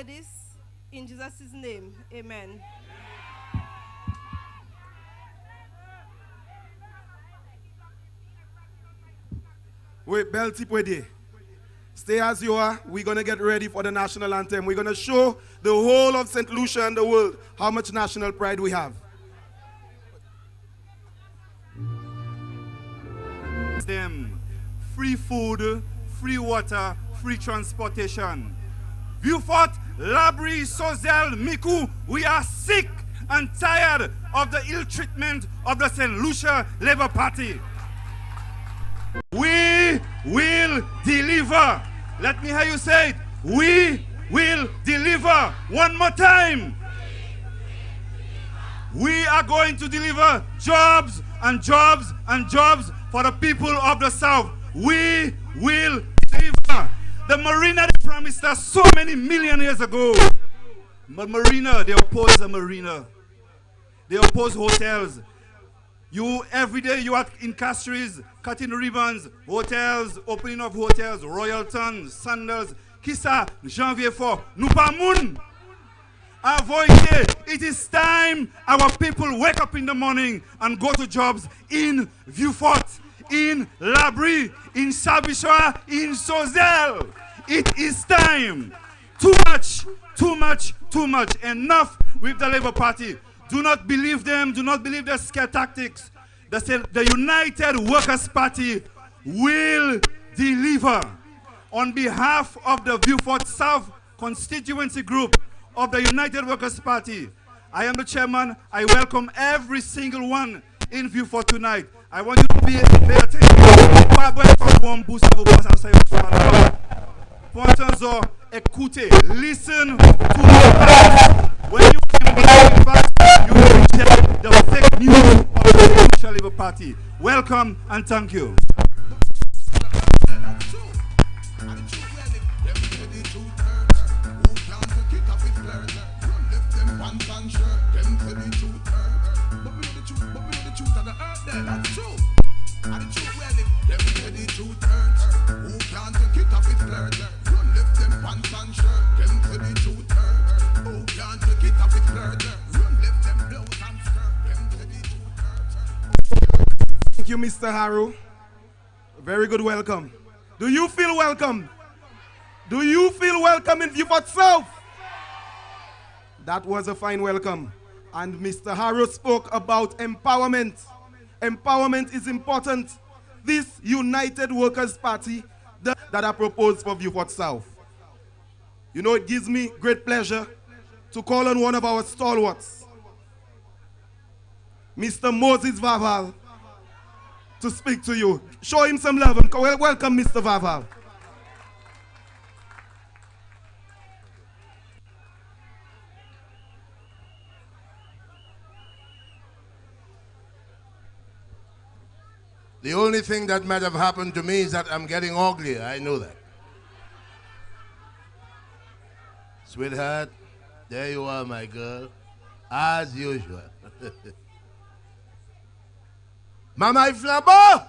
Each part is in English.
say this in Jesus' name. Amen. Wait, Belty Pwede. Stay as you are. We're going to get ready for the national anthem. We're going to show the whole of St. Lucia and the world how much national pride we have. Them free food, free water, free transportation. Vieux, Labri, Sozel, Miku, we are sick and tired of the ill treatment of the St. Lucia Labour Party. We will deliver. Let me hear you say it. We will deliver. One more time. We are going to deliver jobs and jobs and jobs for the people of the South. We will deliver. The marina they promised us so many million years ago. But marina, they oppose the marina. They oppose hotels. You, every day you are in castries, cutting ribbons, hotels, opening of hotels, Royalton, Sandals, Kisa, Janvier 4. Nous pas moun. Avoidez. It is time our people wake up in the morning and go to jobs in Vieux, in Labri, in Sabichoa, in Sozel. It is time. Too much, too much, too much. Enough with the Labour Party. Do not believe them. Do not believe their scare tactics. The United Workers' Party will deliver. On behalf of the Vieux South Constituency Group of the United Workers' Party, I am the chairman. I welcome every single one in Vieux tonight. I want you to pay attention. Listen to me. When you you reject the fake news of the Social Labour Party. Welcome and thank you. Thank you, Mr. Harrow. Very good welcome. Do you feel welcome? Do you feel welcome in Vieux South? That was a fine welcome. And Mr. Harrow spoke about empowerment. Empowerment is important. This United Workers' Party that I proposed for Vieux South. You know, it gives me great pleasure to call on one of our stalwarts, Mr. Moses Vaval, to speak to you. Show him some love and welcome Mr. Vaval. The only thing that might have happened to me is that I'm getting uglier. I know that. Sweetheart, there you are, my girl, as usual. Mama Iflabo!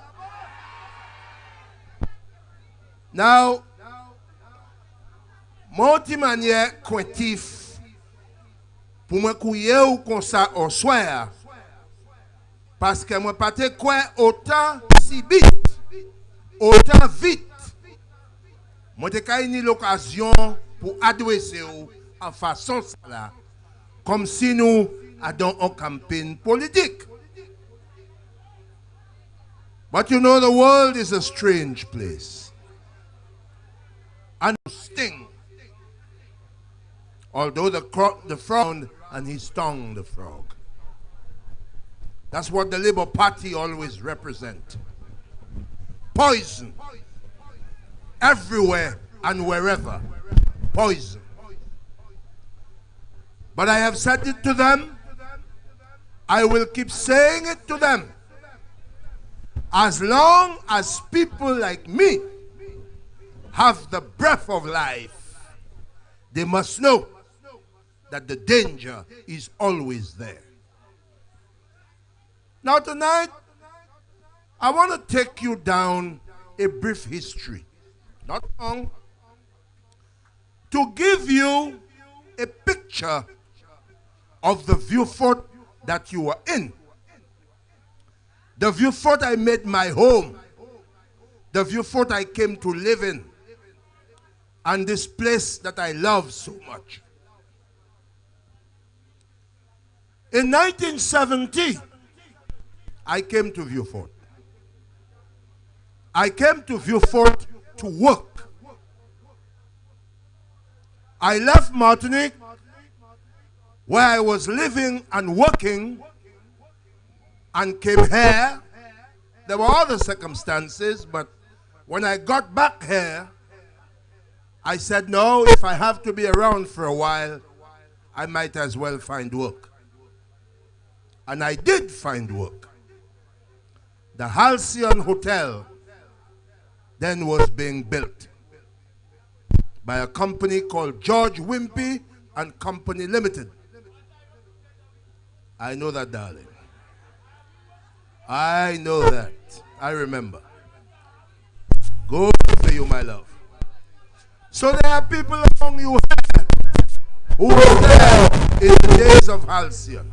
Now, monti manière cointif pour me couiller ou comme ça au soir. Parce que moi pas te quoi autant si vite, autant vite. Moi te eu l'occasion pour adresser en façon ça là, comme si nous avions une campagne politique. But you know the world is a strange place. And sting. Although the frog and he stung the frog. That's what the Labour Party always represent. Poison. Everywhere and wherever. Poison. But I have said it to them. I will keep saying it to them. As long as people like me have the breath of life, they must know that the danger is always there. Now tonight, I want to take you down a brief history, not long, to give you a picture of the Vieux fort that you were in. The Vieux fort I made my home. The Vieux fort I came to live in. And this place that I love so much. In 1970, I came to Vieux fort. I came to Vieux fort to work. I left Martinique, where I was living and working, and came here. There were other circumstances, but when I got back here, I said, no, if I have to be around for a while, I might as well find work. And I did find work. The Halcyon Hotel then was being built by a company called UWP and Company Limited. I know that, darling. I know that. I remember. Good for you, my love. So there are people among you here who were there in the days of Halcyon.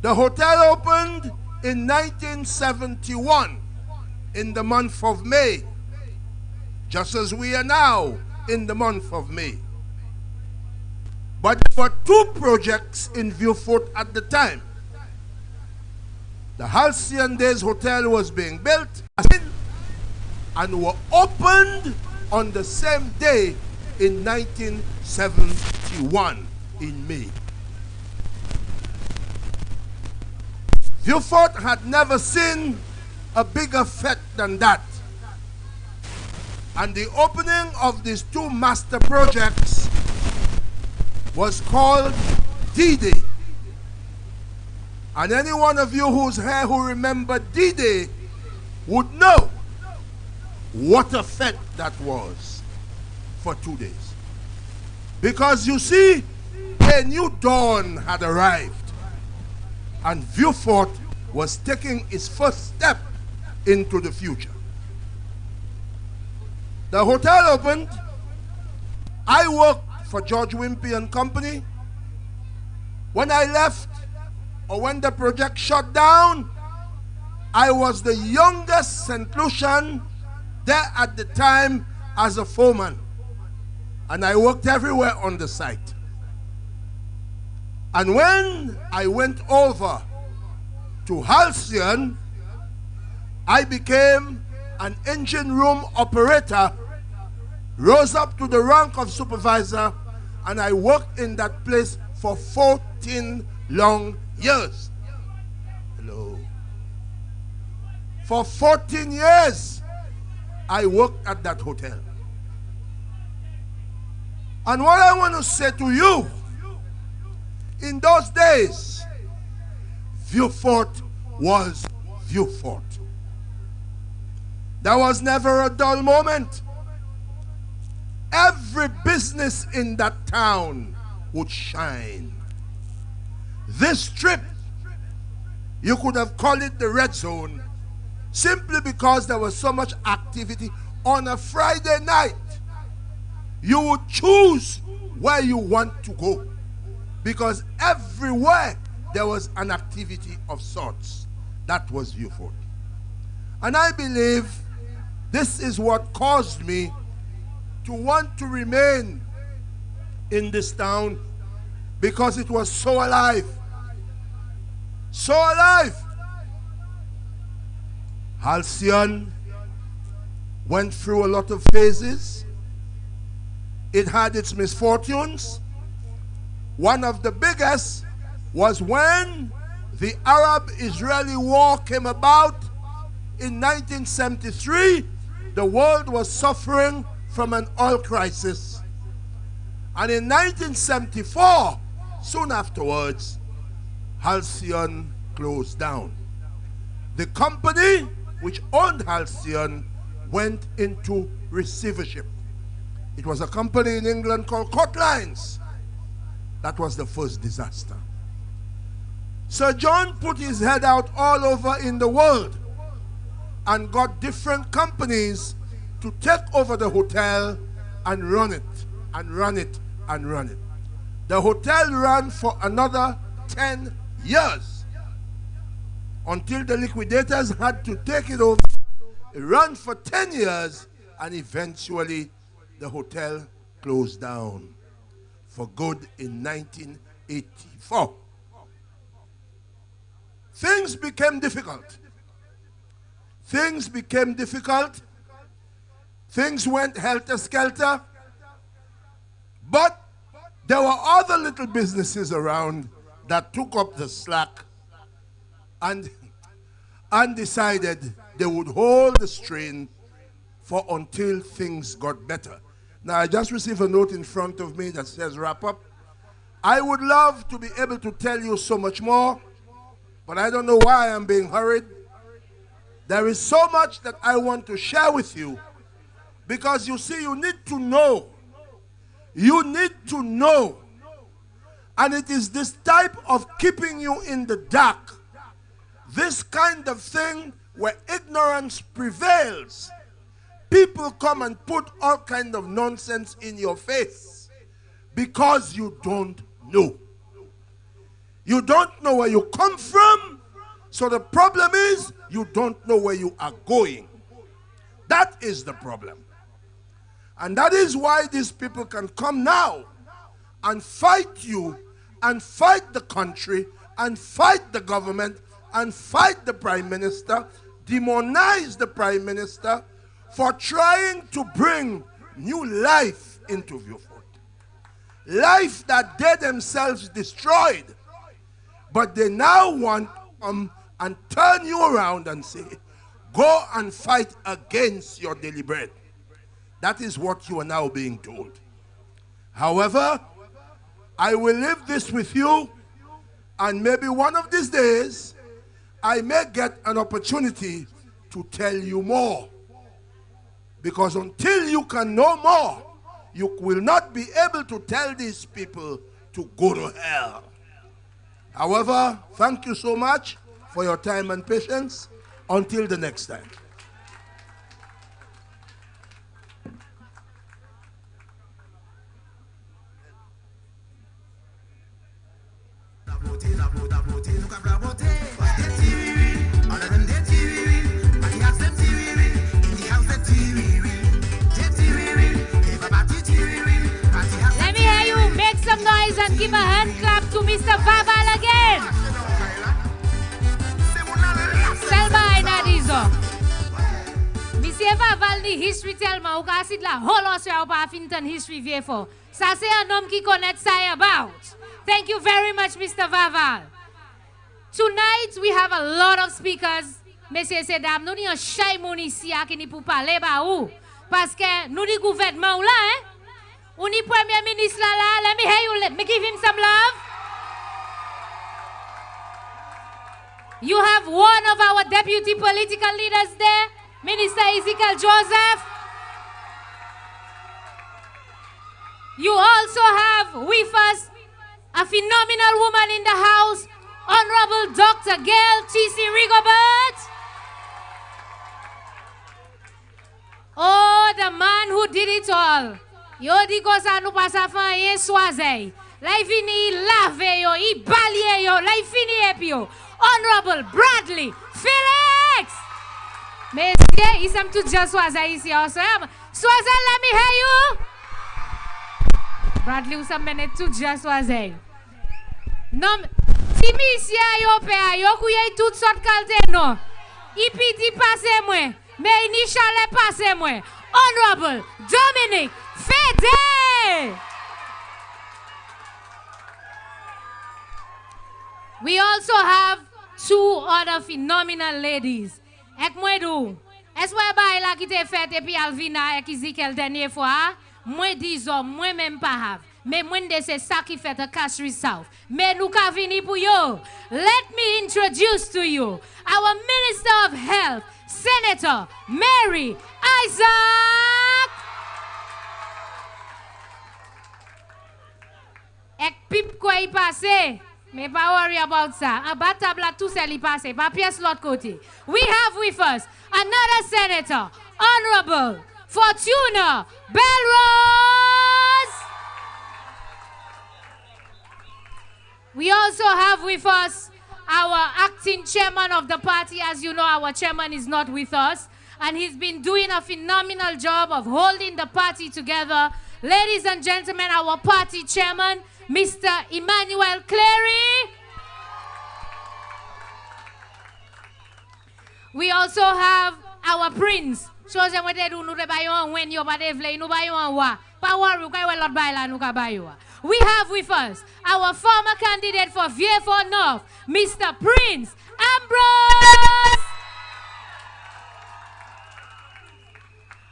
The hotel opened in 1971 in the month of May, just as we are now in the month of May. But there were two projects in Vieux fort at the time. The Halcyon Days Hotel was being built and were opened on the same day in 1971 in May. Vieux fort had never seen a bigger fete than that. And the opening of these two master projects was called D-Day. And any one of you who's here who remember D-Day would know what a fete that was for 2 days. Because you see, a new dawn had arrived. And Vieux fort was taking its first step into the future. The hotel opened. I worked for UWP and Company. When I left, or when the project shut down, I was the youngest St. Lucian there at the time as a foreman. And I worked everywhere on the site. And when I went over to Halcyon, I became an engine room operator, rose up to the rank of supervisor, and I worked in that place for 14 long years. Hello. For 14 years, I worked at that hotel. And what I want to say to you, in those days, Vieux fort was Vieux fort. There was never a dull moment. Every business in that town would shine. This strip, you could have called it the red zone, simply because there was so much activity. On a Friday night, you would choose where you want to go, because everywhere there was an activity of sorts. That was Vieux fort. And I believe this is what caused me to want to remain in this town, because it was so alive. So alive. Halcyon went through a lot of phases. It had its misfortunes. One of the biggest was when the Arab-Israeli war came about in 1973. The world was suffering from an oil crisis. And in 1974, soon afterwards, Halcyon closed down. The company which owned Halcyon went into receivership. It was a company in England called Cotlines. That was the first disaster. Sir John put his head out all over in the world and got different companies to take over the hotel and run it, and run it, and run it. The hotel ran for another 10 years until the liquidators had to take it over. It ran for 10 years and eventually the hotel closed down for good in 1984. Things became difficult. Things became difficult. Things went helter-skelter. But there were other little businesses around that took up the slack and decided they would hold the strain for until things got better. Now, I just received a note in front of me that says wrap up. I would love to be able to tell you so much more, but I don't know why I'm being hurried. There is so much that I want to share with you because you see, you need to know. You need to know. And it is this type of keeping you in the dark, this kind of thing where ignorance prevails. People come and put all kind of nonsense in your face because you don't know. You don't know where you come from, so the problem is you don't know where you are going. That is the problem. And that is why these people can come now and fight you and fight the country and fight the government and fight the prime minister, demonize the prime minister for trying to bring new life into Vieux. Life that they themselves destroyed. But they now want to and turn you around and say, go and fight against your daily bread. That is what you are now being told. However, I will leave this with you, and maybe one of these days, I may get an opportunity to tell you more. Because until you can know more, you will not be able to tell these people to go to hell. However, thank you so much for your time and patience. Until the next time. Let me hear you make some noise and give a hand clap to Mr. Vaval again. Selma Inadizo. Monsieur Vaval ni history tellement ou ka sit la holos ou pa fintan history vieux fort. Ça c'est un homme qui connaît ça about. Thank you very much, Mr. Vaval. Tonight we have a lot of speakers. Messieurs et dames, nous ni un chay moun ici qui ni pour parler ba ou parce que nous ni gouvernement ou là hein. Ou ni premier ministre là, let me hear you, let me give him some love. You have one of our deputy political leaders there, Minister Ezekiel Joseph. You also have with us a phenomenal woman in the house, Honorable Dr. Gail T.C. Rigobert. Oh, the man who did it all. Yo di ko sa nou pa sa fan yen soazey. La fini lave yo, I balye yo, la fini epi yo. Honorable Bradley Felix. Messieurs, ils sont tous déjà soazey ici ensemble. Soazey, let me hear you. Bradley, vous sommes tous déjà soazey. Non, si misia yo pe a yo kouye tout sorte kalte non. I piti passe moi, mais ni chale passe moi. Honorable Dominic Fede. We also have two other phenomenal ladies. Ek mwen dou. Eswe bay la ki te fete epi Alvina ek Ezekiel dernier fois. Mwen disons, mwen même pas have. Mais mwen de se sa ki fete Kasri South. Mais nou ka vini pou yo. Let me introduce to you our Minister of Health, Senator Mary Isaac. Ek pip kwa y passe. Mais pas worry about ça. En bas table tout ça li passe. Pas pièce l'autre côté. We have with us another senator, Honorable Fortuna Belrose. We also have with us our acting chairman of the party. As you know, our chairman is not with us, and he's been doing a phenomenal job of holding the party together. Ladies and gentlemen, our party chairman, Mr. Emmanuel Clary. We also have our prince. Chose when they do when you we have with us our former candidate for Vieux North, Mr. Prince Ambrose.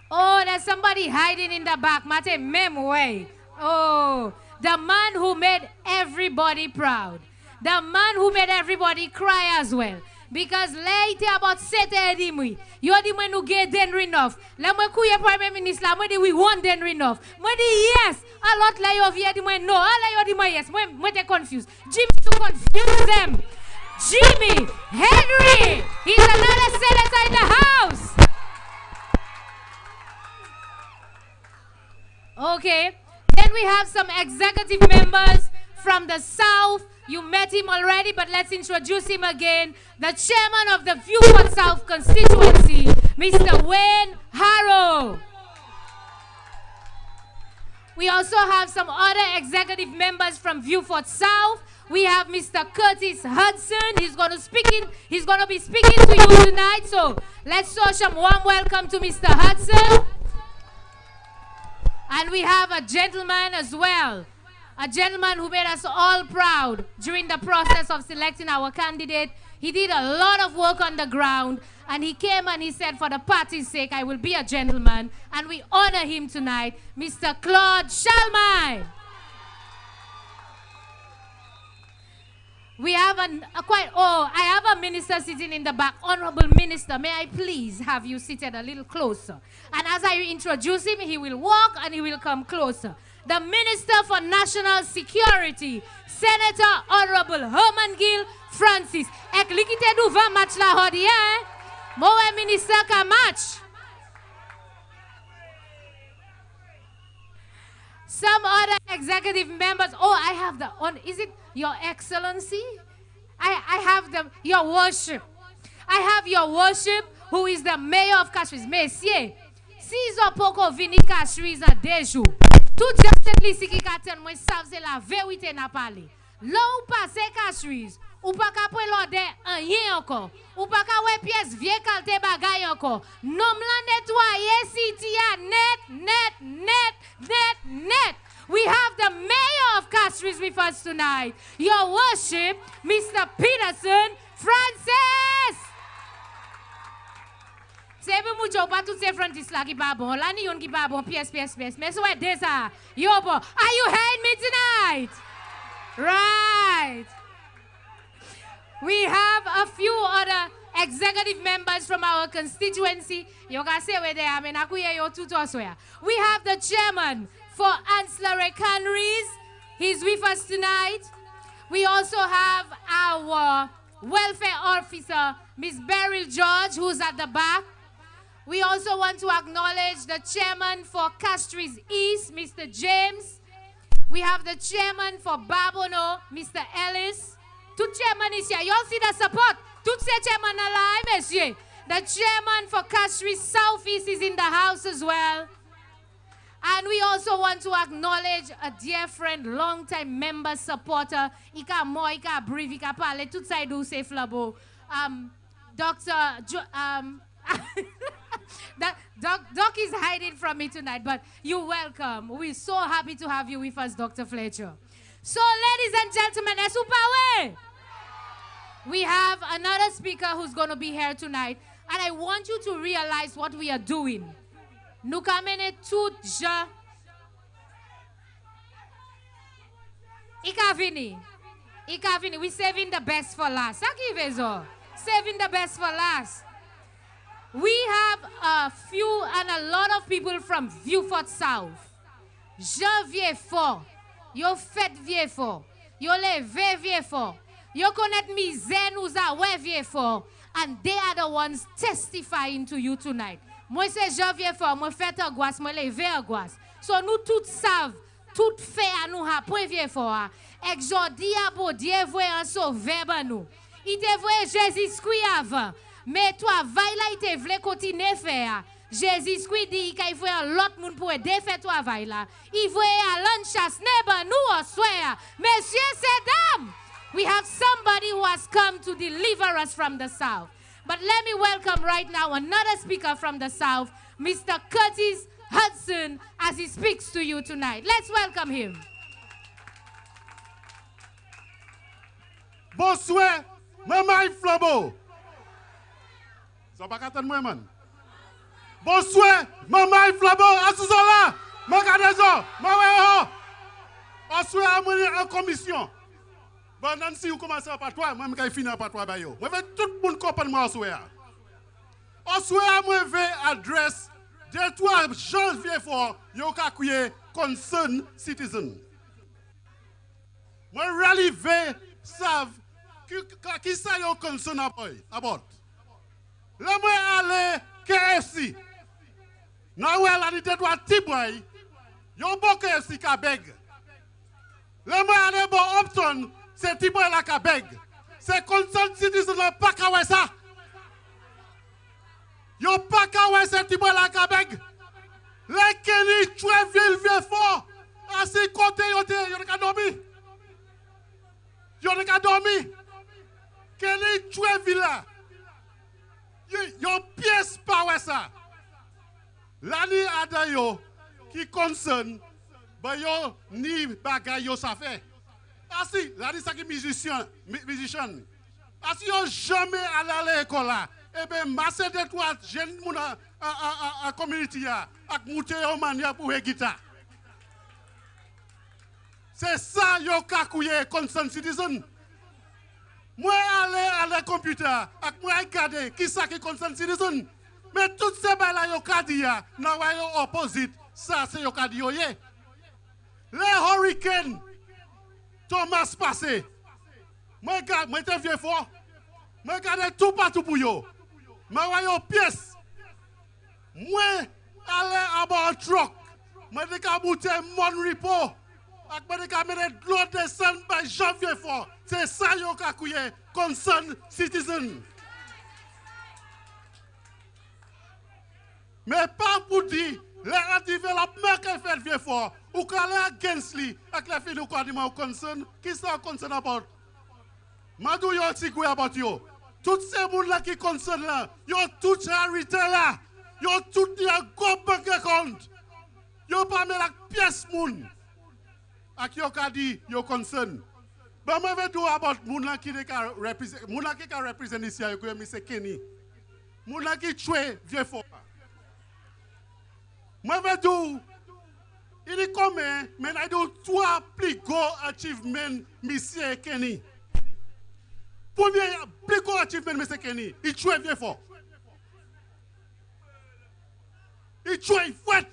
Oh, there's somebody hiding in the back. Mate Memway. Oh, the man who made everybody proud. The man who made everybody cry as well. Because later about sete dimwi, you di when you get den enough. La me kuye prime minister, me di we want den enough. Me di yes, a lot like of ye di when no, a like of di yes. Me they confused. Jimmy to confuse them. Jimmy Henry, he's another senator in the house. Okay, then we have some executive members from the South. You met him already, but let's introduce him again. The chairman of the Vieux South Constituency, Mr. Wayne Harrow. We also have some other executive members from Vieux South. We have Mr. Curtis Hudson. He's going to be speaking to you tonight. So let's show some warm welcome to Mr. Hudson. And we have a gentleman as well. A gentleman who made us all proud during the process of selecting our candidate. He did a lot of work on the ground, and he came and he said, for the party's sake, I will be a gentleman. And we honor him tonight, Mr. Claude Shalmai. We have I have a minister sitting in the back. Honorable Minister, may I please have you seated a little closer? And as I introduce him, he will walk and he will come closer. The Minister for National Security, Senator Honorable Herman Gill Francis. Ek likite du va match la hodi Mowe Minister ka match. Some other executive members. Oh, I have the is it Your Excellency? I have your worship. I have your worship, who is the mayor of Castries. Messieurs, si zo poko vini Castries a deju. Tout justly si ki katen mwen sav se la verite na pale. Là ou passe Castries, ou pa ka pre lode anye anko. Ou pa ka we pièce vie kalte bagay anko. Nom la netwaye city a net. We have the mayor of Castries with us tonight. Your worship, Mr. Peterson Francis. Sebe mucho pa tout se Francis la ki pa bon. La ni yon ki pa bon. Pièce. Mais so wè de sa. Yo bon. Are you hearing me tonight? Right. We have a few other executive members from our constituency. You can say where they are. We have the chairman for Ancillary Canneries. He's with us tonight. We also have our welfare officer, Miss Beryl George, who's at the back. We also want to acknowledge the chairman for Castries East, Mr. James. We have the chairman for Babono, Mr. Ellis. Tout chairman is here. Y'all see the support? Tout ces chairman alive, monsieur. The chairman for Castries Southeast is in the house as well. And we also want to acknowledge a dear friend, long-time member, supporter. Ika mo, ika brief, ika pale, tout sa do se flabo. Doc is hiding from me tonight, but you're welcome. We're so happy to have you with us, Dr. Fletcher. So, ladies and gentlemen, we have another speaker who's going to be here tonight, and I want you to realize what we are doing. Nous kamene tout ja. Ikavini. We're saving the best for last. Saving the best for last. We have a few and a lot of people from Vieux South. Je viens fort. Yo fait vieux fort. Yo leve vieux fort. Yo connaît misère nous a ouais vieux fort. And they are the ones testifying to you tonight. Moi c'est je viens fort. Moi fait angoisse. Moi leve angoisse. So nous toutes savent. Tout fait à nous ha point vieux fort. Et jodi a bon Dieu voye un sauveur ban nous. Il te voye Jésus-Christ avant. Mais toi, vaille là, il te voulait continuer faire. Jésus-Christ dit qu'il voye l'autre monde pour défaire toi vaille là. Il voye à l'enchasse ban nous au soir. Messieurs et dames, we have somebody who has come to deliver us from the south. But let me welcome right now another speaker from the south, Mr. Curtis Hudson, as he speaks to you tonight. Let's welcome him. Bonsoir, maman Flambeau. Ça va pas attendre moi, man. Bonsoir, maman Flambeau, Asuzola, Magadezo, Maweho. Bonsoir, moi en commission. Bon, Nancy, vous commencez par toi, moi je finis par toi. Moi je veux tout le monde comprendre moi Bonsoir. Bonsoir, moi je veux adresse de toi, janvier fort, yo ka kouye concern citizen. Moi rallivé savent qui ça yo concern about. Là moi aller KFC. Now well la dit toi Tiboy. Yo bon KFC ka beg. Là moi aller bon Upton, c'est Tiboy la ka beg. C'est concern citizen la pas ka ça. Yo pas ka c'est Tiboy la ka beg. Les Kenny Treville vieux fort. À ses côtés yo ka dormi. Yo ka dormi. Kenny Treville là. Yo pièce pas ouais ça. L'année ada yo qui concerne ba yo ni bagay yo ça fait. Asi, l'année ça qui musicien. Asi yo jamais allé à l'école là. Eh ben masse de toi jeune moun a community ya ak mouté yo mania pour jouer guitare. C'est ça yo ka kouye concern citizen. Moi aller à la computer ak moi regarder qui ça qui concerne citizen. Mais tout ces bail là yo ka di ya na wa yo opposite ça c'est yo ka di yo ye. Les hurricanes Thomas passé. Moi te vieux fort. Moi regarder tout partout pour yo. Moi wa yo pièce. Moi aller à bord truck. Moi de ka bouter mon repos. Ak moi de ka mettre de l'eau descend par janvier fort. C'est ça yo ka kouye concern citizen. Mais pas pour dire les développement qu'elle fait vieux fort ou qu'elle est against lui avec la fille ou quoi dit moi concern qui ça concern about. Madou yo ti kouye about yo. Tout ces moun là qui concerne là, yo tout charité là. Yo tout dit à go bank account. Yo pas met la pièce moun. Ak yo ka di yo concern. Ben moi veux dire about moun là qui représente moun là qui représente ici yo ko monsieur Kenny. Moun là qui tué vieux fort. Moi veux dire il est commun mais I do trois plus gros achievement monsieur Kenny. Premier plus gros achievement monsieur Kenny, il tué vieux fort. Il tué fouette.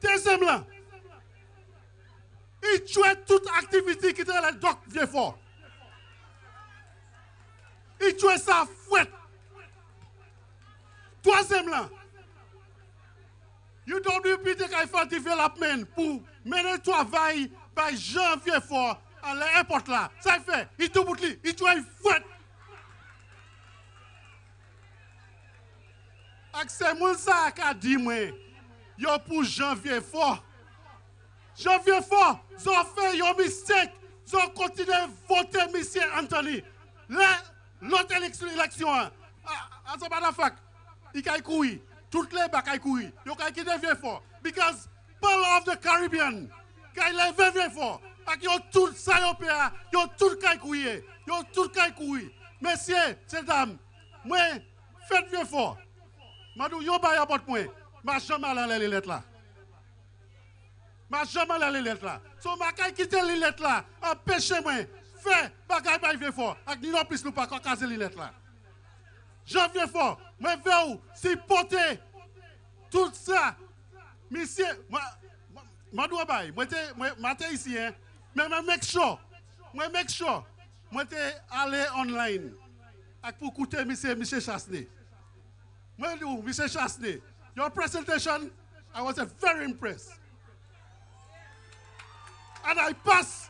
Deuxième là. Il tuait toute activité qui était là, doc vieux fort. Il tuait sa fouette. Troisième là. UWP qui a fait développement pour mener le travail par janvier fort à l'aéroport là. Ça fait, il tout bout il tuait fouette. Ak c'est moun ça qui a dit moi, yo pour janvier fort. Janvier fort, ils ont fait un mistake. Ils ont continué à voter M. Anthony. L'autre élection, à ce moment-là, il a couru. Toutes les bacs ont couru. Ils ont quitté vieux fort. Because Pearl of the Caribbean, quand il est vieux fort, ils ont tout ça, ils ont tout couru. Ils ont tout couru. Messieurs, ces dames, moi, faites vieux fort. Madou, yo ba y'a pas de moi. Ma jamais aller les lettres là. Ma jamais aller les lettres là. So ma kay quitter les lettres là. Empêchez moi. Fait bagay pas vieux fort. Ak ni non plus nous pas casser les lettres là. J'en viens fort. Moi veux supporter tout ça. Monsieur, moi dois bail. Moi t'es ici hein. Mais make sure. Moi t'es aller online. Ak pour écouter monsieur Chasney. Well, Mr. Chasney, your presentation, I was very impressed. and I pass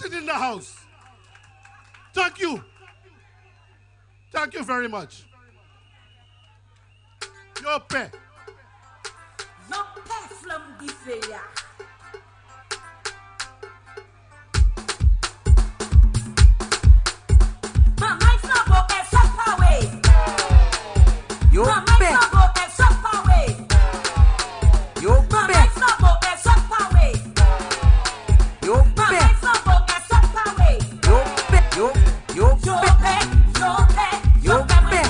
it in the house. Thank you. Thank you very much. Your pay. Your pay from the fair. Mama Flabo est so power. Yo Mama pay. Flabo est so power. Yo Mama pay. Flabo est so power. Yo Mama pay. Flabo est so power. Yo pay. Yo Yo pay. pay, yo pay, Yo pay.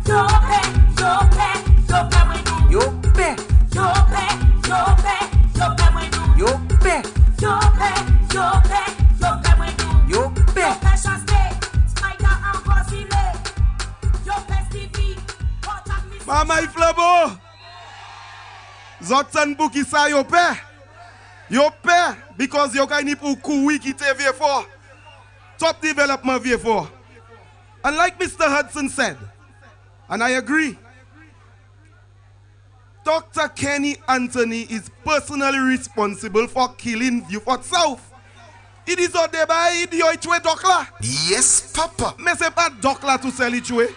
yo pay, yo pay, yo pay with you. Yo pay. Yo pay, yo pay, yo pay with you. Yo pay. Yo pay, yo pay, yo pay with you. Yo pay. Yo pay chaste, spider en vacillé. Yo pay Stevie, contact me. Mama Iflabo. Zotsan Buki sa yo pay. Yo pay because yo kay ni pou kou wiki te vie for. Top development vie for. And like Mr. Hudson said, and I agree, Dr. Kenny Anthony is personally responsible for killing Vieux South. It is a débat idiot itwe dokla. Yes, Papa. Mais c'est pas dokla tout seul itwe.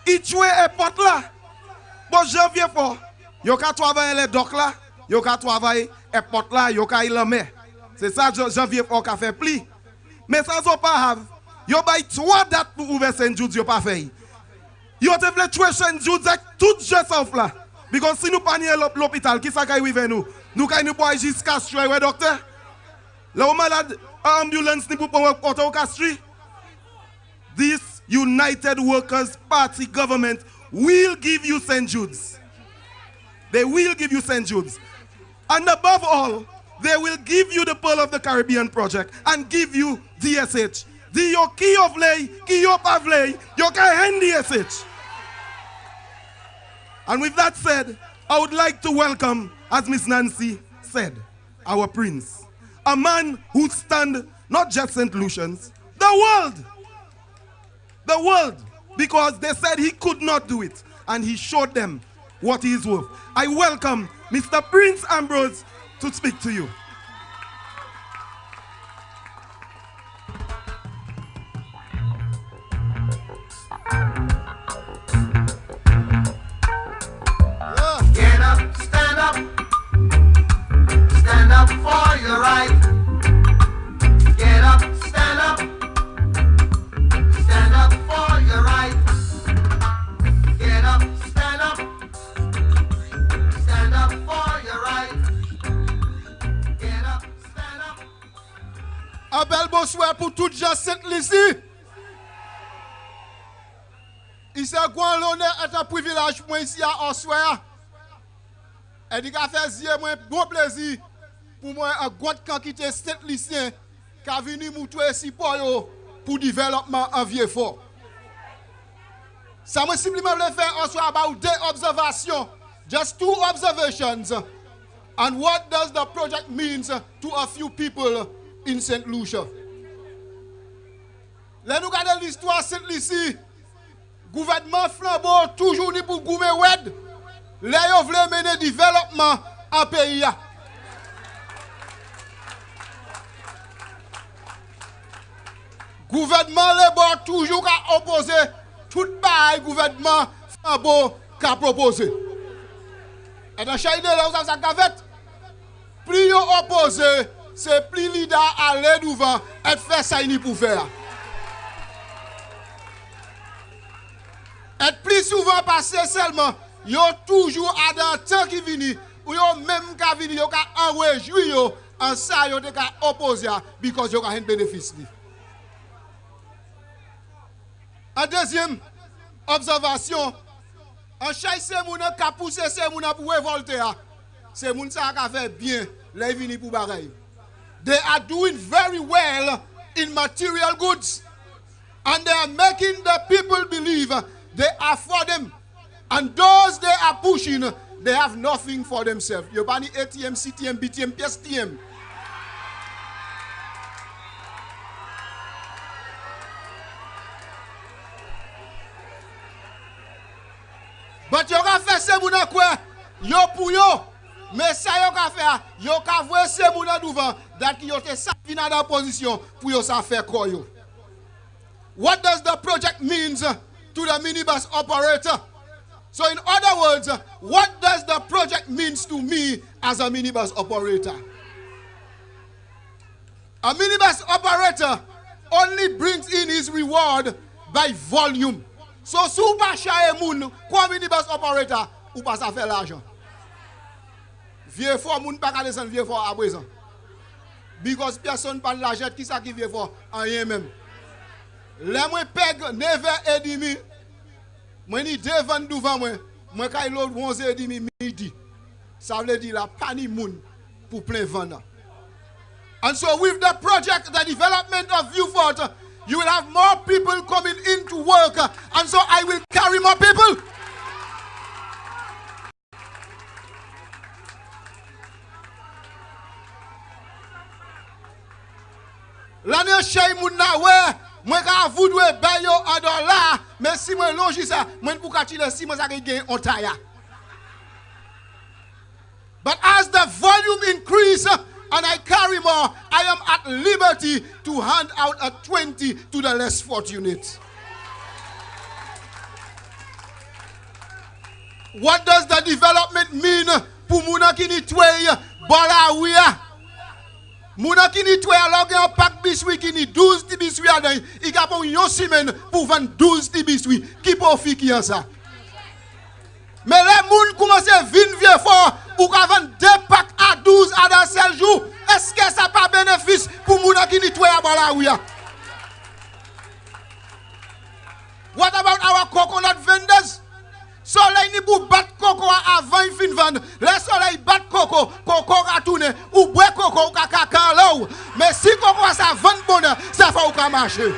Itwe est pot là. Bon, je viens fort. Yo ka travailler les dokla, yo ka travailler et pot là, yo ka ilame. C'est ça je viens fort ka fait pli. Mais ça zo pas have. Yo bay 3 dates pour ouvrir Saint Jude yo pas fait. Yo te vle tuer Saint Jude avec tout je sauf là. Because si nous pas ni l'hôpital, qui ça kay rive nous? Nous kay nous boy jusqu'à castrer ouais docteur. Là malade ambulance ni pour porter au castrer. This United Workers Party government will give you St. Jude's. They will give you St. Jude's. And above all, they will give you the Pearl of the Caribbean project and give you DSH. Di yo ki yo vley, ki yo pa vley, yo ka hen DSH. And with that said, I would like to welcome, as Miss Nancy said, our prince. A man who stand not just St. Lucians, the world. The world. Because they said he could not do it. And he showed them what he is worth. I welcome Mr. Prince Ambrose to speak to you. Get up, stand up. Stand up for your right. Get up, stand up. Stand up for your right. Get up, stand up. Stand up for your right. Get up, stand up. Un bel bonsoir pour toutes gens Sainte-Lucie. Ici, grand l'honneur est un privilège pour moi ici à Ossoir. Et il a fait un bon plaisir pour moi un grand quantité Sainte-Lucien qui a venu montrer ici pour le développement en Vieux-Fort. Ça m'a simplement faire Ossoir about 2 observations, just 2 observations, and what does the project means to a few people in St. Lucia. Là nous regardons l'histoire de Sainte-Lucie. Gouvernement flambeau toujours ni pour goumer wed. Là yo vle mener développement en pays. Gouvernement le bon toujours qu'a opposé tout pareil gouvernement flambeau qu'a proposé. Et dans chaque là vous ça qu'a fait. Plus yo opposé, c'est plus leader aller devant et faire ça ni pour faire. Et plus souvent passé seulement, yo toujours à dans temps qui vini, ou yo même ka vini, yo ka enrejoui yo, en ça yo te ka opposé, because yo ka un bénéfice li. En deuxième observation, en chaque se moun ka pousse se moun pour révolter, c'est moun ça ka fait bien, les vini pour bagaille. They are doing very well in material goods, and they are making the people believe they are for them. And those they are pushing, they have nothing for themselves. You bani ATM, CTM, BTM, PSTM. But you can face moun quoi? Yo pour yo. Mais ça yo ka faire, yo ka vwe se moun nan devant dat ki yo te sa vina dans position pour yo sa faire quoi yo. What does the project means to the minibus operator? So in other words, what does the project means to me as a minibus operator? A minibus operator only brings in his reward by volume. So si ou pa chaye moun, kwa minibus operator, ou pas sa faire l'argent. Vieux fort moun pa ka descendre vieux fort à présent. Because personne pas l'argent qui ça qui vieux fort en rien même. Les moi peg 9h30, moi ni devant devant moi kay l'autre 11h30 midi. Ça veut dire la pani moun pour plein vendre. And so with the project, the development of Vieux, you will have more people coming into work, and so I will carry more people. L'année chez moun na we, moi ka voudwe bay yo $1, mais si moi longi ça, moi pou ka tire si moi ça gagne on taya. But as the volume increase and I carry more, I am at liberty to hand out a 20 to the less fortunate. What does the development mean? Pour mouna ki ni twey bola ouya. Mouna ki ni twey alors gen un pack biscuit ki ni 12 ti biscuit adan, i ka pon yon semaine pour vendre 12 ti biscuit. Ki profit ki an ça? Mais les moun commence à venir vieux fort ou ka vendre 2 packs à 12 à dans seul jour. Est-ce que ça pas bénéfice pour moun qui ni toi à bala ouya? What about our coconut vendors? Soleil ni pour battre coco avant il fin vendre. Le soleil bat coco, coco a tourné ou boire coco ou kaka l'eau. Mais si coco ça vend bonheur, ça faut ka marcher.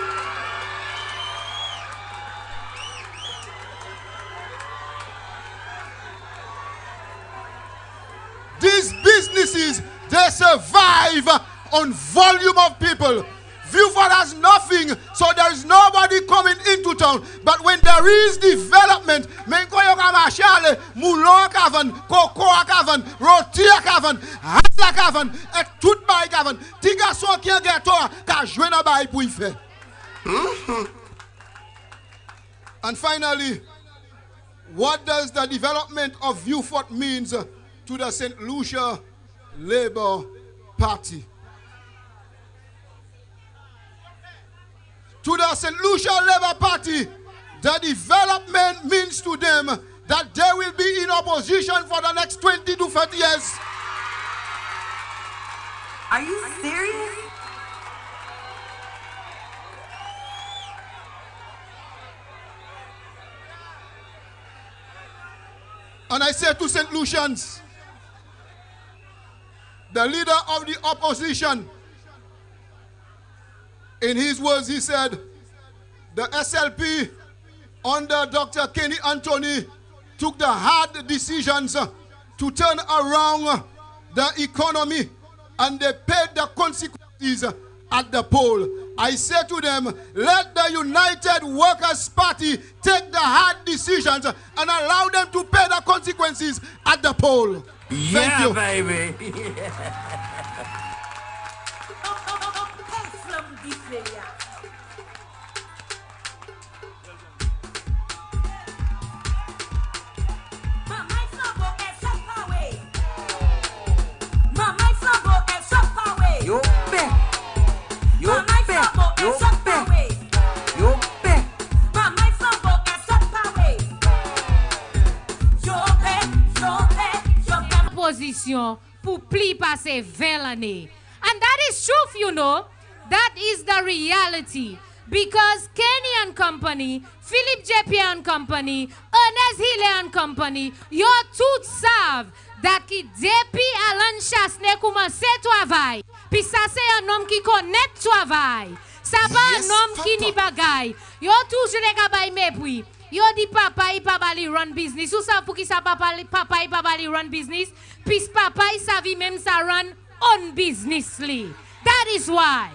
These businesses, they survive on volume of people. Vieux-Fort has nothing, so there is nobody coming into town. But when there is development, men koyo ka machale, moulon kavan, koko kavan, roti kavan, hasa kavan, et tout bay kavan. Ti garçon qui en gâteau ka joué na bay pour y faire. And finally, what does the development of Vieux-Fort means to the St. Lucia Labour Party? To the St. Lucia Labour Party, the development means to them that they will be in opposition for the next 20 to 30 years. Are you serious? And I say to St. Lucians, the leader of the opposition, in his words, he said, the SLP under Dr. Kenny Anthony took the hard decisions to turn around the economy, and they paid the consequences at the poll. I say to them, let the United Workers' Party take the hard decisions and allow them to pay the consequences at the poll. Thank you. Baby. Position pour pli passer 20 l'année. And that is truth, you know. That is the reality. Because Kenny and Company, Philip J.P. and Company, Ernest Hill and Company, yo tout savent that ki depuis Alan Chasne commence travail. Puis ça c'est un homme qui connaît travail. Ça pas un homme qui ni bagay. Yo toujours les gabay mépris. Yo di papa, il pa bali run business. Ou sa pou ki sa papa, il pa bali run business. Puis papa, il savi même sa run on business li. That is why.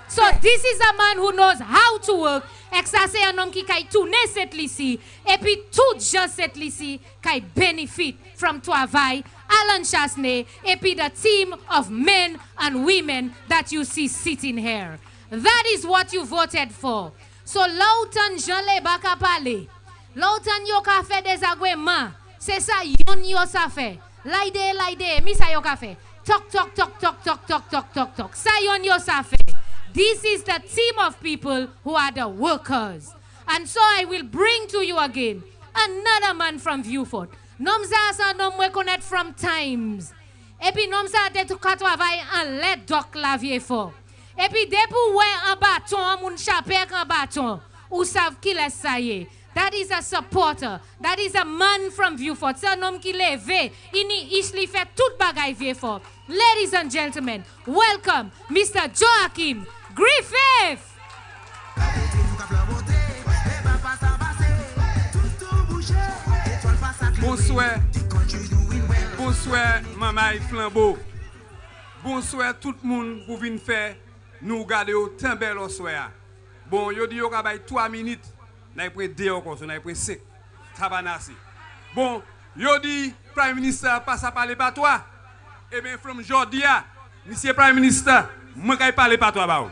So this is a man who knows how to work. Et ça c'est un homme qui kay tourner cette lisi. Et puis tout gens cette lisi kay benefit from travail Alan Chasney, et puis the team of men and women that you see sitting here. That is what you voted for. So, l'autant Jean le baka pale, l'autant yo ka fait des agréments, c'est ça yon yo sa fait. Laide, mi sa yo ka fait. Tok. Sa yon yo sa fait. This is the team of people who are the workers. And so I will bring to you again another man from Vieux. Nomza sa nom we connaît from times. Et puis nomza de tout ka travail en let doc la Vieux. Et puis depuis ouais en bâton, moun chapek en bâton, ou savent qui laisse ça y est. That is a supporter. That is a man from Vieux. C'est un homme qui lève. Il fait tout bagay Vieux. Ladies and gentlemen, welcome Mr. Joachim Griffith. Bonsoir, Maman Flambeau. Bonsoir tout le monde pour venir faire nous garder au temps bel au soir. Bon, yo dit yo ka bay 3 minutes, n'a pris 2 encore, n'a pris 5. Tabanasi. Bon, yo dit Prime Minister passe à parler pas toi. Eh bien from Jordia, Monsieur Prime Minister, moi kay parler pas toi ba.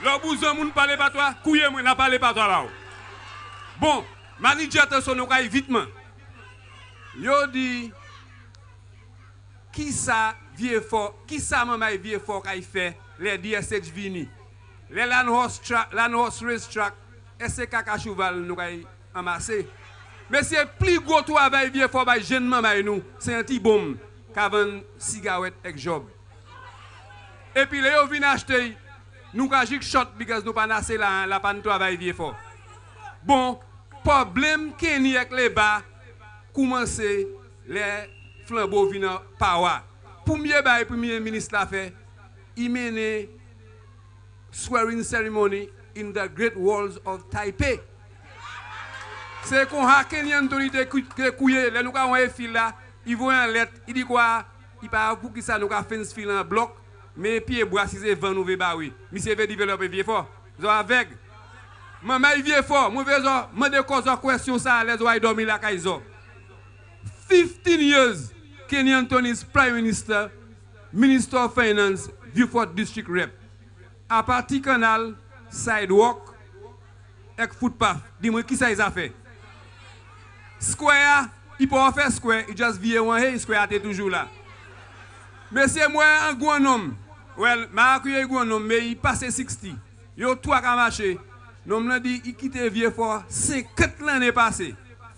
Le besoin moun parler pas toi, couiller moi n'a parler pas toi ba. Bon, manager attention nous kay vitement. Yo dit qui ça Vieux fort, qui ça maman Vieux fort kay fait les DSH vini. Les land horse race track, est-ce caca cheval nous kay amasser. Mais c'est plus gros travail Vieux fort ba jeune maman nous, c'est un petit bombe qu'avant cigarette avec job. Et puis les yo vinn acheter nous ka jik shot because nous pas nasser la pan travail Vieux fort. Bon, problème Kenny avec les bas commencer les flambeaux viennent power. Premier ministre l'a fait, il mène swearing ceremony in the Great Walls of Taipei. C'est qu'on a Kenyan Tony de couiller, les nous avons un fil là, il voit un lettre, il dit quoi? Il parle pour qui ça nous a fait un fil en bloc, mais pied bois si c'est 20 nouveaux oui. Monsieur veut développer Vieux fort. Vous avec maman Vieux fort, moi veux cause question ça les oreilles dormir la kaizo. 15 years Kenyan Tony's Prime Minister, Minister of Finance, Vieux District Rep. À partir canal, sidewalk, et footpath. Dis-moi qui ça ils a fait? Square, il peut en faire square, il just vient one hey, square est toujours là. Mais c'est moi un grand homme. Well, ma accueilli un grand homme, mais il passe 60. Yo toi ka marché. Nom l'a dit il quitte Vieux fort 50 l'année passée.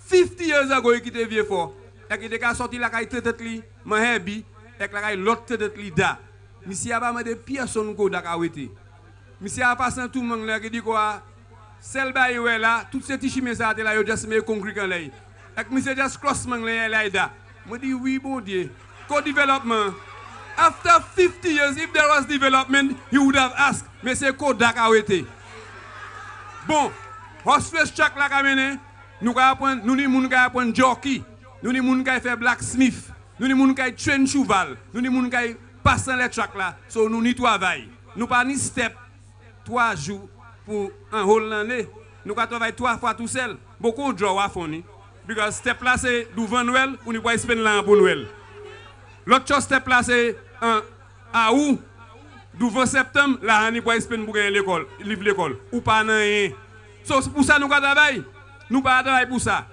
50 years ago il quitte Vieux fort. Et qu'il est sorti la caille tête li, mahebi, et la caille l'autre tête li da. Monsieur a pas de personne ko da kawete. Monsieur a passé tout le monde là qui dit quoi? Celle ba yo là, tout ces tichime ça là yo just me congregant là. Et monsieur just crossman là da. Me dit oui bon Dieu. Co-development. After 50 years if there was development, he would have asked, mais c'est ko da kawete. Bon, horse race track la kamene, nous ka apprendre, nous ni moun ka apprendre jockey. Nous ni moun kay fait blacksmith, nous ni moun kay train cheval, nous ni moun kay passer les tracks là, so nous ni travail. Nous pas ni step 3 jours pour un whole l'année. Nous ka travail 3 fois tout seul. Beaucoup de draw à foni. Because step là c'est devant Noël ou nous pas spend là pour Noël. L'autre step là c'est à août devant septembre là on pas spend pour l'école, livre l'école ou pas nan rien. So pour ça nous ka travail. Nous pas travail pour ça.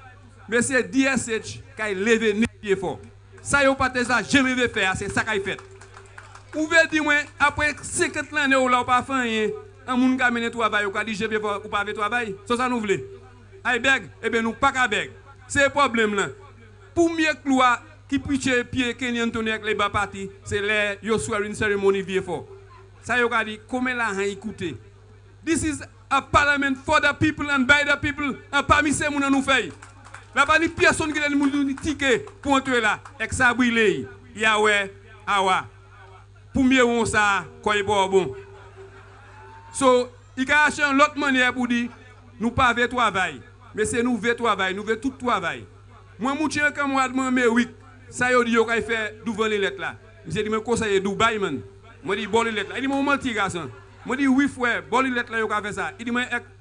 Mais c'est DSH qui a levé les pieds fort. Ça, il pas ça, jamais vais faire, c'est ça qu'il fait. Ou veut dire, après 50 ans, on n'a pas fait rien. Un monde qui a mené travail, ou qui a dit, je vais faire, ou pas faire travail. Ça nous voulait. Aïe, beg, eh bien, nous pas qu'à beg. C'est le problème là. Pour mieux que loi qui piche pied Kenyan Tony avec les bas partis, c'est les yo swearing ceremony vieux fort. Ça, il a dit, comment là, écoutez. This is a parliament for the people and by the people. Et parmi ces gens, nous faisons. La pas ni personne qui a nous ticket pour entrer là avec ça brûler Yahweh awa pour mieux on ça quoi bon so il a acheté une autre manière pour dire nous pas veut travail mais c'est nous veut travail nous veut tout travail moi moutier comme moi mais oui ça yo dit yo kay faire devant les lettres là j'ai dit me conseiller Dubaï man moi dit bon les lettres là il dit mon menti garçon moi dit oui frère bon les lettres là yo ka faire ça il dit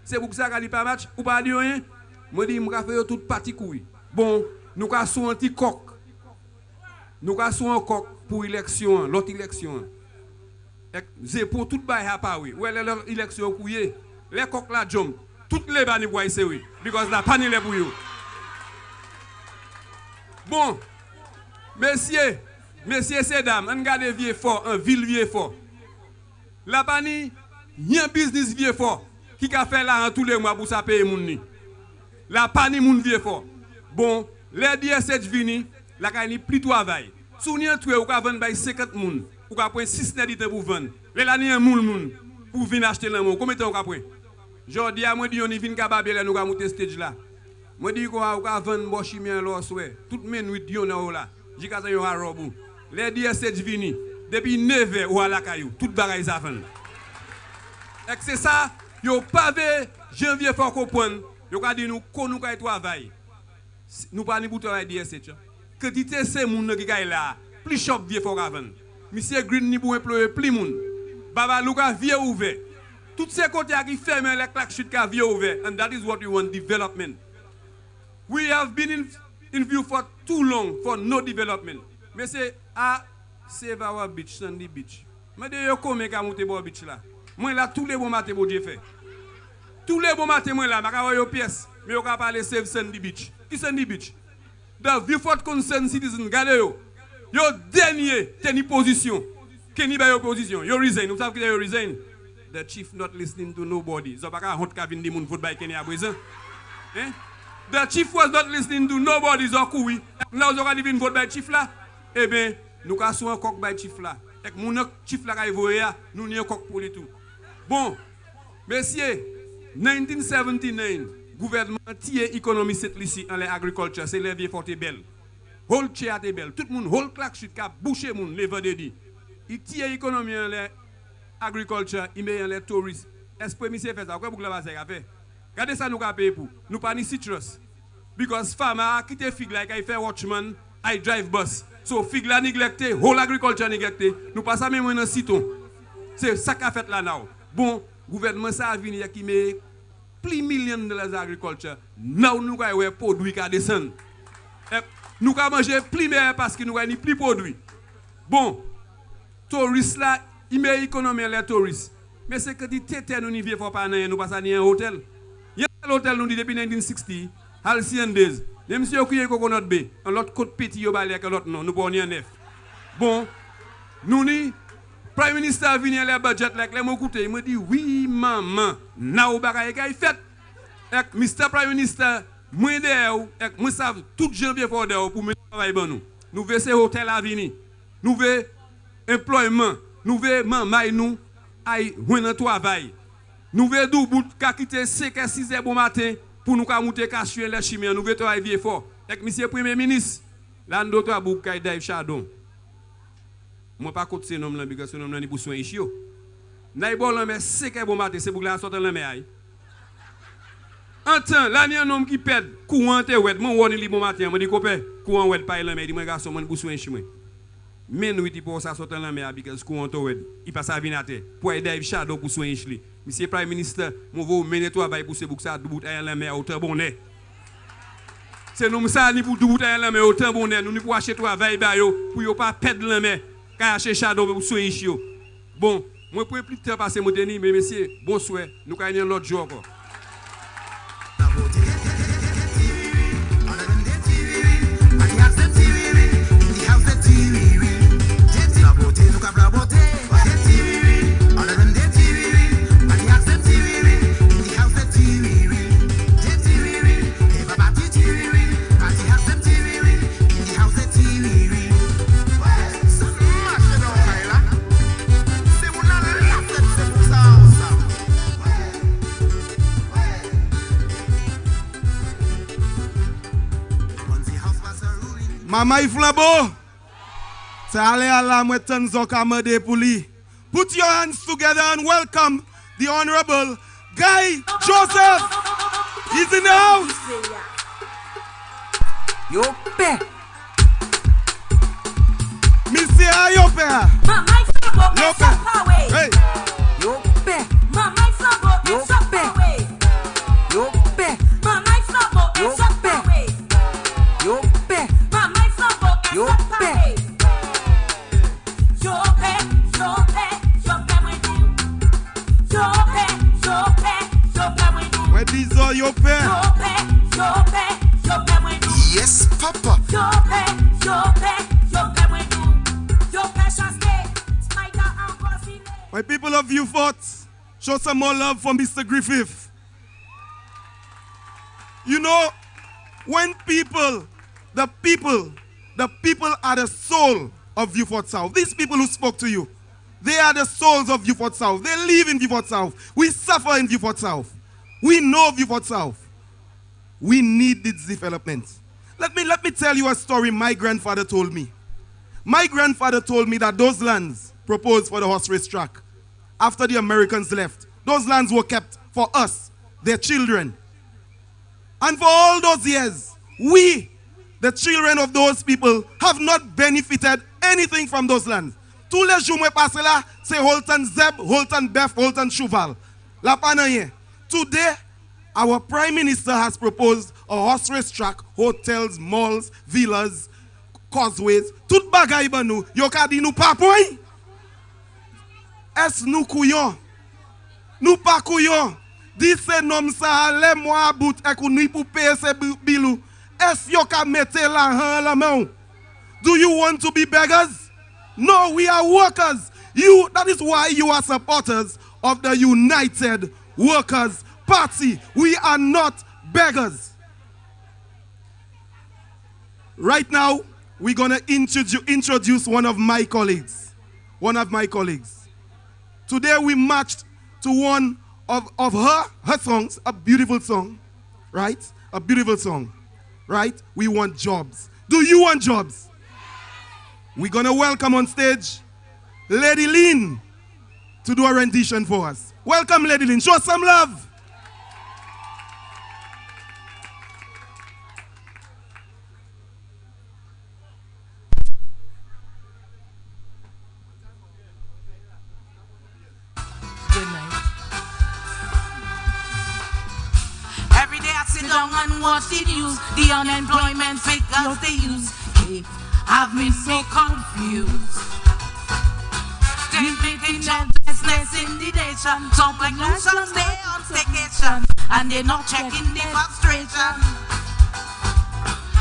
c'est pour ça qu'il pas match ou pas dire rien. Moi dis m'ka fait toute partie couille. Bon, nous ka sou anti coq. nous avons un coq pour l'élection, l'autre élection. C'est pour tout le bail à Paris. Ouais, l'élection couillée. Les coqs la jump. Toutes les bannes pour ici, oui. Because la panne est pour vous. Bon, messieurs, et dames, on regarde vieux fort, un ville vieux fort. La panne, il y a un business vieux fort qui a fait là tous les mois pour ça payer mon ni. La panne moun vieux fort. Bon, les DSH vini, la kani plus travail. Si vous avez ou ka vendre 50 moun, ou ka prendre 6 net pour vendre. Les là ni un moun pour venir acheter l'amour. Combien de temps ou ka prendre? Jodi a moi di on vinn ka babel nous ka monter stage là. Moi di ko ou ka vendre bo chimien lo soué. Tout menuit di on là. Jika sa yo a robu. Les DSH vini depuis 9h ou à la caillou, tout bagaille ça vendre. Et c'est ça, yo pavé janvier faut comprendre. Yo ka di nous ko nous ka travail. Nous pas ni bouton DSH. Quantité c'est moun qui kay là, plus shop vieux faut ka vendre. Monsieur Green ni pour employer plus moun. Baba Luka vieux ouvert. Toutes ces côtés qui ferment les claques chute qui vieux ouvert. And that is what we want, development. We have been in view for too long for no development. Mais c'est à Save Our Beach, Sandy Beach. Mais de yo comme ka monter bo beach là. Moi là tous les bons matins bon Dieu fait. Tous les bons matins moi là, m'a yo pièce, mais yo ka parler Save Sandy Beach. Qui Sandy Beach? The Vieux concerned citizen gade yo. Yo dernier teni position. Keni ba yo position. Yo resign. Vous savez que yo resign. The chief not listening to nobody. So baka hot ka vin di moun vote by Kenya Brazil. Eh? The chief was not listening to nobody so koui. Now zo ka di vin vote by chief là. Eh ben, nous ka sou un coq by chief là. Ek moun chief là ka voye ya, nous ni un coq pour les tout. Bon, messieurs, 1979 gouvernement tié économie cette ici en l'agriculture, c'est les vieux forte belle. Whole chair te belle, tout le monde whole claque chute ka boucher moun les vendredi. Il tié économie en l'agriculture, il met en les touristes. Est-ce que monsieur fait ça? Quoi pour que la base a fait? Regardez ça nous ka payer pour. Nous pas ni citrus. Because farmer quitté fig like I fait watchman, I drive bus. So fig la neglecté, whole agriculture neglecté. Nous pas ça même dans citon. C'est ça qu'a fait là now. Bon, gouvernement ça a venu qui met plus millions de l'agriculture. Now nous avons des produits qui descendent. Nous avons mangé plus meilleur parce que nous avons plus de produits. Bon, touristes là, ils mettent l'économie les touristes. Mais c'est que des tétés nous n'y vivons pas, nous passons à un hôtel. Il y a un hôtel nous dit depuis 1960, Halcyon-Days. Les monsieur qui est coconut bay, l'autre côte petit, yo balé que l'autre non, nous prenons un neuf. Bon, nous ni Prime Minister vient les budget like les mots coûté, il me dit oui maman, now bagaille kay fait. Ek Mr Prime Minister, moi derrière, ek moi savent tout janvier pour derrière pour me travailler ban nous. Nous veut ces hôtel à venir. Nous veut employement, nous veut maman nous ay joindre travail. Nous veut dou bout ka quitter 5 à 6 heures bon matin pour nous ka monter ka suer les chimien, nous veut travailler fort. Ek monsieur Premier ministre, là nous doit bou kay Dave Chardon. Moi pas côté ces noms là parce que ce nom là ni pour soin ici. Nay bon là mais 5 heures bon matin, c'est pour la sortir la mer. En temps, là, il y a un homme qui perd courant te oued. Moi, on est bon matin. Je dis, copain, courant oued, pas la mer. Il dit, moi, garçon, je suis un chien. Mais nous, il pour ça sortir la mer, parce que courant te oued. Il passe à venir. Pour aider Dave Shadow pour soigner chien. Monsieur le Prime Minister, je vais mener toi pour ce bout ça, bout à la mer, autant bonnet. C'est nous, ça, ni pour bout à la mer, autant bonnet. Nous, pour acheter toi, veille, pour ne pas perdre la mer, quand acheter Shadow pour soigner chien. Bon, moi, pour plus de temps passer, mon dernier, mais monsieur, bonsoir. Nous, quand il y a l'autre jour encore. Maman, il flambeau. C'est aller à la moitié de pour lui. Put your hands together and welcome the Honorable Guy Joseph. He's in the house. Yo, père. Monsieur, yo, père. Yo, père. Hey. Yo, père. Yo, père. Yo, père. Yo, père. Yo, père. Yo, père. Yo père. Yes, papa. My people of Vieux, show some more love for Mr. Griffith. You know, when the people are the soul of Vieux South. These people who spoke to you, they are the souls of Vieux South. They live in Vieux South. We suffer in Vieux South. We know Vieux South. We need this development. Let me tell you a story my grandfather told me. My grandfather told me that those lands proposed for the horse race track, after the Americans left, those lands were kept for us, their children. And for all those years, we, the children of those people, have not benefited anything from those lands. Tous les jours, moi passe là, c'est Holton Zeb, Holton Beth, Holton Chouval. La panaye. Today, our Prime Minister has proposed a horse race track, hotels, malls, villas, causeways. Tout bagay ba nou, yo ka di nou pa point. Est nou kouyon? Nou pa kouyon. Di se nom sa le mwa bout ek ou ni pou paye se bilou. Est yo ka mette la han la main? Do you want to be beggars? No, we are workers. That is why you are supporters of the United Workers Party. We are not beggars. Right now, we're going to introduce one of my colleagues. Today we marched to one of her songs, a beautiful song, right? A beautiful song, right? We want jobs. Do you want jobs? We're going to welcome on stage Lady Lynn to do a rendition for us. Welcome, Lady Lynn. Show some love. Every day I sit down and watch the news. The unemployment figures they use have me so confused. They making joblessness in the nation. Some pollution stay on vacation and they not checking the frustration.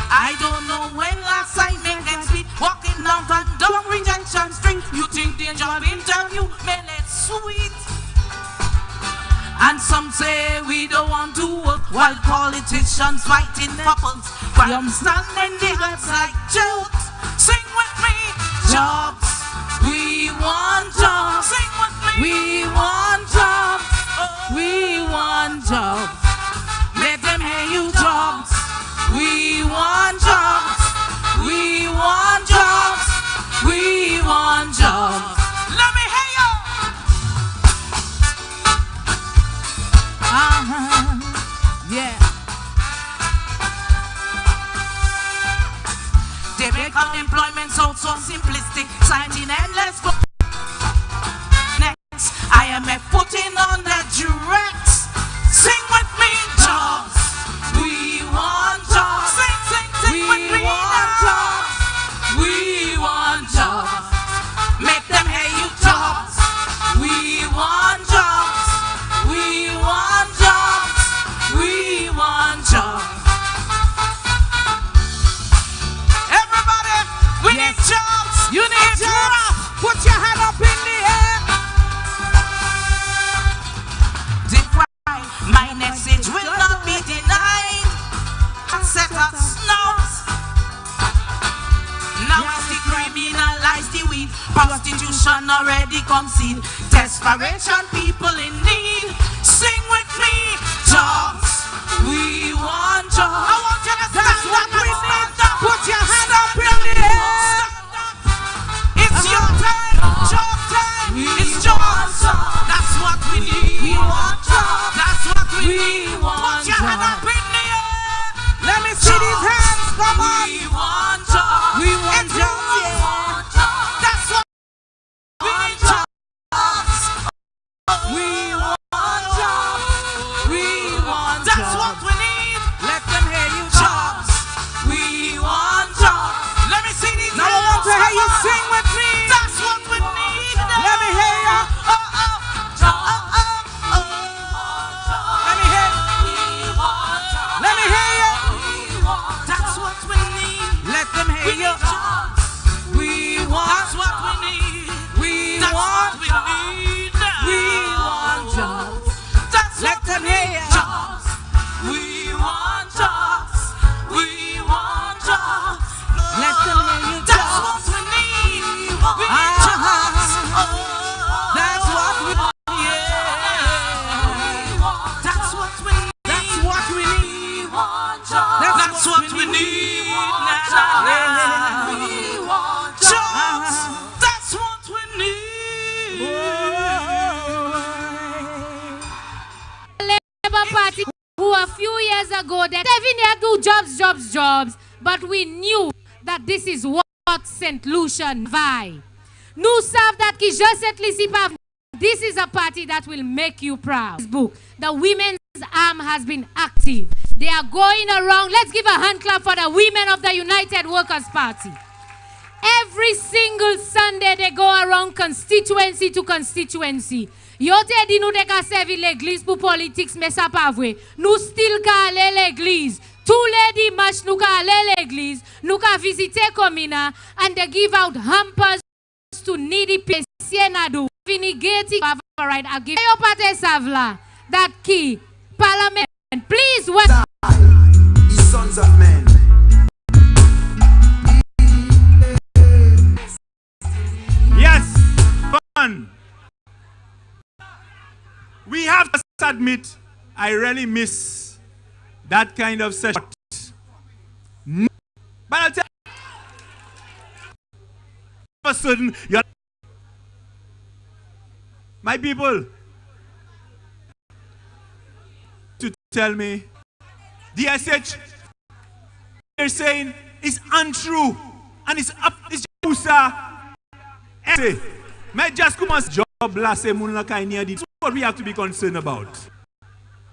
I don't know when last I make next week walking down and down Rejection Street. You think the job interview may let sweet? And some say we don't want to work while politicians fighting couples. I'm standing there like jokes. Sing with me, jobs. We want jobs. Sing with me. We want jobs. We want jobs. Let them hear you, jobs. We want jobs. We want jobs. We want jobs. Let me hear you. Yeah. They make unemployment so simplistic, citing endless. Next, IMF putting on the direct. Sing with me, jobs. We want jobs. Sing, sing, sing with me. We want jobs. We want jobs. Make them hear you, jobs. We want jobs. We want jobs. We want jobs. Everybody, we need jobs. You need jobs. Put your hand up in the air. Divine, my message will not be denied. Set us snobs. Now it's decriminalize the weed. Prostitution already concede. Desperation, people in need. Sing with me, jobs. We want jobs. I want you to stand up and stand up. Put your hand up in the air. It's your time, job time. It's jobs. That's what we need. We want jobs. That's what we need. Put your hand up in the air. Let me see these hands. Come on. We want jobs. We want jobs. That's what we need. Jobs. We want jobs. We want jobs. That's what we need. Let them hear you. Jobs. We ago that 7 years do jobs, but we knew that this is what St. Lucia vai. Nous savons that qui je cette l'ici pas. This is a party that will make you proud. The women's arm has been active. They are going around. Let's give a hand clap for the women of the United Workers' Party. Every single Sunday they go around constituency to constituency. Yo te di nou de ka servi l'église pour politics, mais ça pas vrai. Nous still ka aller l'église. Tous les dimanches nous ka aller l'église, nous ka visiter commune and they give out hampers to needy people. Sienado, Vinigeti, right? I'll give you pate savla that key parliament. Please welcome sons of men. Yes, fun. We have to admit, I really miss that kind of session. But I'll tell you, all of a sudden, you're my people to tell me the SH they're saying is untrue and it's up it's say may just come as job last that's what we have to be concerned about.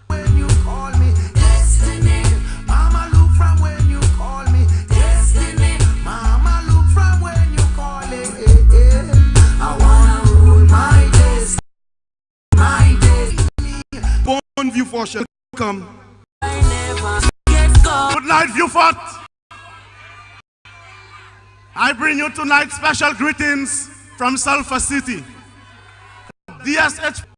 When you call me destiny, mama look from when you call me destiny, mama look from when you call it. I wanna rule my destiny. Born Vieux for shall come. Good night, Vieux Fort. I bring you tonight special greetings from Sulphur City. DSH